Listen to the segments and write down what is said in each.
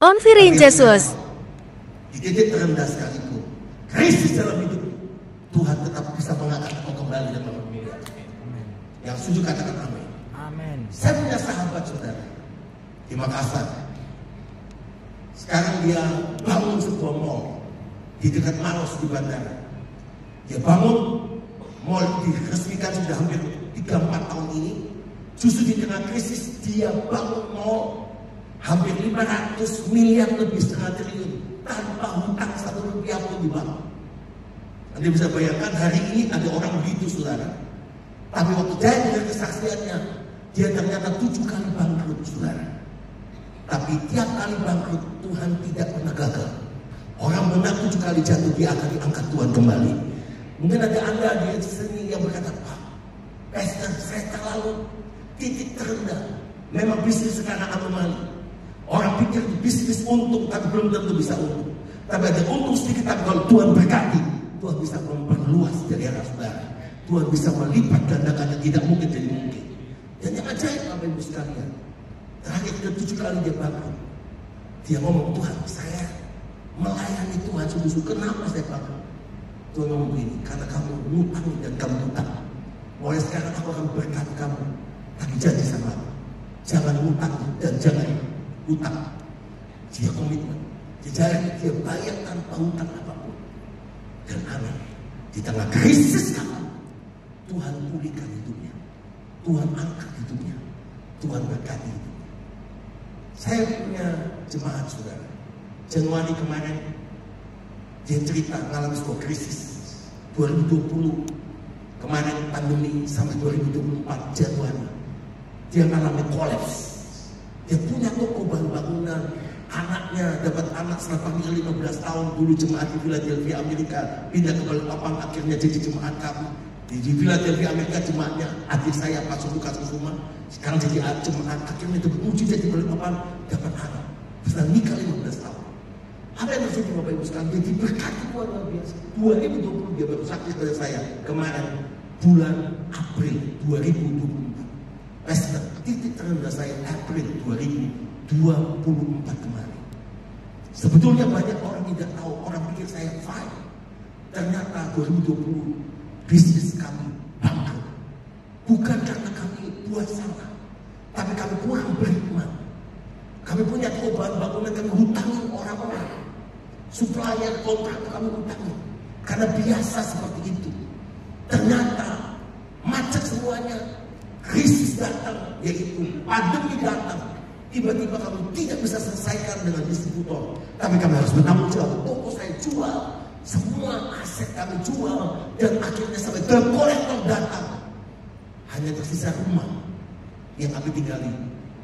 Onfirin Jesus. Di titik terendah sekalipun, krisis dalam hidup, Tuhan tetap bisa mengangkat engkau kembali dan memilih. Yang setuju katakan amin. Amin. Saya punya sahabat saudara di Makassar. Sekarang dia bangun sebuah mall di dekat Maros di bandara. Dia bangun mall, diresmikan sudah hampir 3-4 tahun ini. Justru di tengah krisis dia bangun mall hampir 500 miliar lebih, setengah triliun, tanpa hutang 1 rupiah pun di bank. Anda bisa bayangkan hari ini ada orang begitu saudara. Tapi waktu saya dengar kesaksiannya, dia ternyata 7 kali bangkrut saudara. Tapi tiap kali bangkrut Tuhan tidak pernah gagal. Orang benar 7 kali jatuh, dia akan diangkat Tuhan kembali. Mungkin ada Anda di sini yang berkata, Pak, Pastor, saya terlalu titik terendah. Memang bisnis sekarang anomali. Orang pikir bisnis untung, tapi belum tentu bisa untung. Tapi ada untung sedikit, tapi kalau Tuhan berkati, Tuhan bisa memperluas daerah saudara. Tuhan bisa melipat gandakannya, tidak mungkin jadi mungkin. Dan yang ajaib Bapak Ibu sekalian, terakhir ke 7 kali dia bangkrut. Dia ngomong, Tuhan saya melayani Tuhan sungguh-sungguh. Kenapa saya bangkrut? Tuhan ngomong begini, karena kamu ngutang dan kamu hutang. Mulai sekarang aku akan berkati kamu. Tapi janji sama aku, jangan hutang dan jangan hutang. Dia komitmen. Dia bayar tanpa hutang apapun. Dan amin, di tengah krisis kamu, Tuhan pulihkan hidupnya. Tuhan angkat hidupnya. Tuhan berkati hidupnya. Saya punya jemaat saudara. Januari kemarin dia cerita mengalami sebuah krisis. 2020 kemarin pandemi sampai 2024 Januari dia mengalami kolaps. Dia punya toko baru bangunan. Anaknya dapat anak setelah panggil 15 tahun. Dulu jemaat di Philadelphia Amerika, pindah ke Balikpapan, akhirnya jadi jemaat kami. Di Philadelphia Amerika jemaatnya adik saya Pak Suku Kasuma. Sekarang jadi jemaat, akhirnya dapat uji jadi Balikpapan, dapat anak. Sudah nikah 15 tahun. Apa yang terjadi Bapak Ibu sekalian? Dia diberkati Tuhan luar biasa. 2020 dia baru saksi pada saya kemarin bulan April 2024. Pastor, titik terendah saya April 2024 kemarin. Sebetulnya banyak orang tidak tahu, orang pikir saya fine. Ternyata 2020 bisnis kami bangkrut. Bukan karena kami buat salah, tapi kami kurang berhikmat. Kami punya bahan bangunan, kami hutangin orang-orang. Supplier kontrak kami hutangin. Karena biasa seperti itu. Ternyata macet semuanya. Krisis datang, yaitu pandemi datang. Tiba-tiba kami tidak bisa selesaikan dengan distributor. Tapi kami harus bertanggung jawab. Toko saya jual, semua aset kami jual, dan akhirnya sampai debt collector datang. Hanya tersisa rumah yang kami tinggali,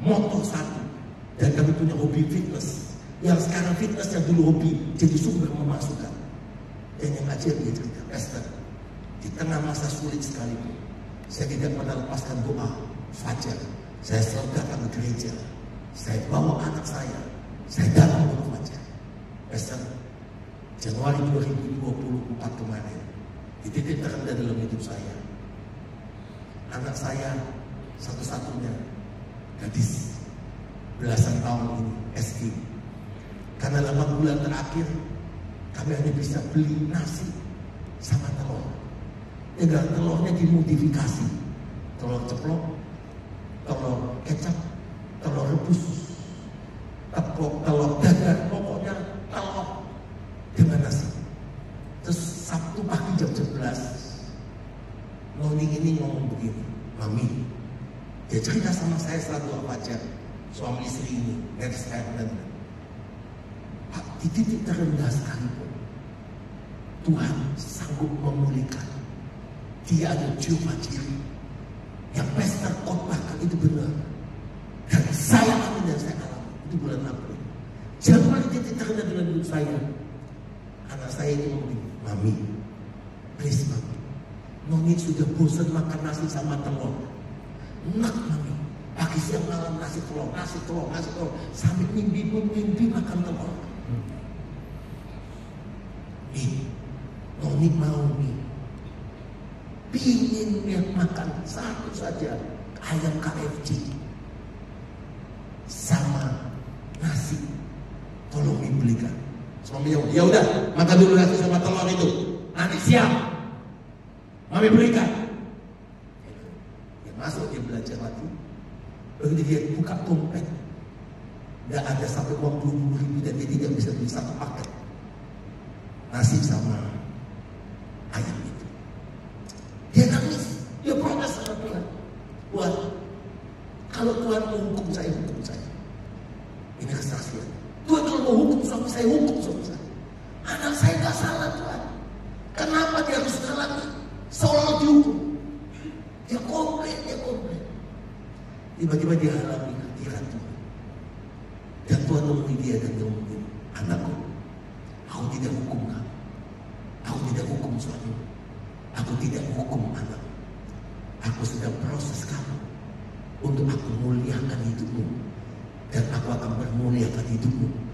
motor satu, dan kami punya hobi fitness. Yang sekarang fitness yang dulu hobi jadi sumber pemasukan. Dan yang ajaib dia cerita, Pastor, di tengah masa sulit sekalipun, saya tidak pernah lepaskan doa fajar. Saya selalu datang ke gereja. Saya bawa anak saya datang ke fajar. Pastor, Januari 2024 kemarin, di titik terendah dalam hidup saya, anak saya satu-satunya gadis belasan tahun ini SD. Karena 8 bulan terakhir kami hanya bisa beli nasi sama telur. Tinggal telurnya dimodifikasi, telur ceplok, telur kecap, telur rebus, telur dadar, pokoknya telur dengan nasi. Terus Sabtu pagi jam 11 Noni ini ngomong begini, Mami, dia cerita sama saya setelah doa fajar, suami istri ini dari Skype dan Pak, di titik terendah sekalipun Tuhan sanggup memulihkan. Dia ada Jehovah Jireh yang Pastor khotbahkan itu benar. Dan saya alami dan saya alami itu bulan April. Januari titik terendah dalam hidup saya. Anak saya ini ngomong, Mami, please Mami, Noni sudah bosan makan nasi sama telur. Enak Mami, pagi siang malam nasi telur, sampai mimpi makan telur. Noni mau nih, pingin makan satu saja ayam KFC sama nasi tolong dibelikan. Suaminya, ya udah, makan dulu nasi sama telur itu. Nanti siap, mami belikan. Dia masuk, dia belajar lagi. Begitu dia buka dompet, nggak ada sampai uang 20.000 dan dia tidak bisa beli satu paket nasi sama ayam itu. Dia nangis, dia protes sama Tuhan. Tuhan, kalau Tuhan mau hukum saya, hukum saya. Ini kesaksian. Tuhan kalau mau hukum suami saya, hukum suami saya. Anak saya gak salah Tuhan. Kenapa dia harus ngalami seolah dihukum? Dia komplain, dia komplain. Tiba-tiba dia alami hadirat Tuhan. Dan Tuhan menemui dia dan ngomongin, anakku, aku tidak hukum kamu. Aku tidak hukum suamimu. Aku tidak hukum anak. Aku sedang proses kamu untuk aku muliakan hidupmu. Dan aku akan bermuliakan hidupmu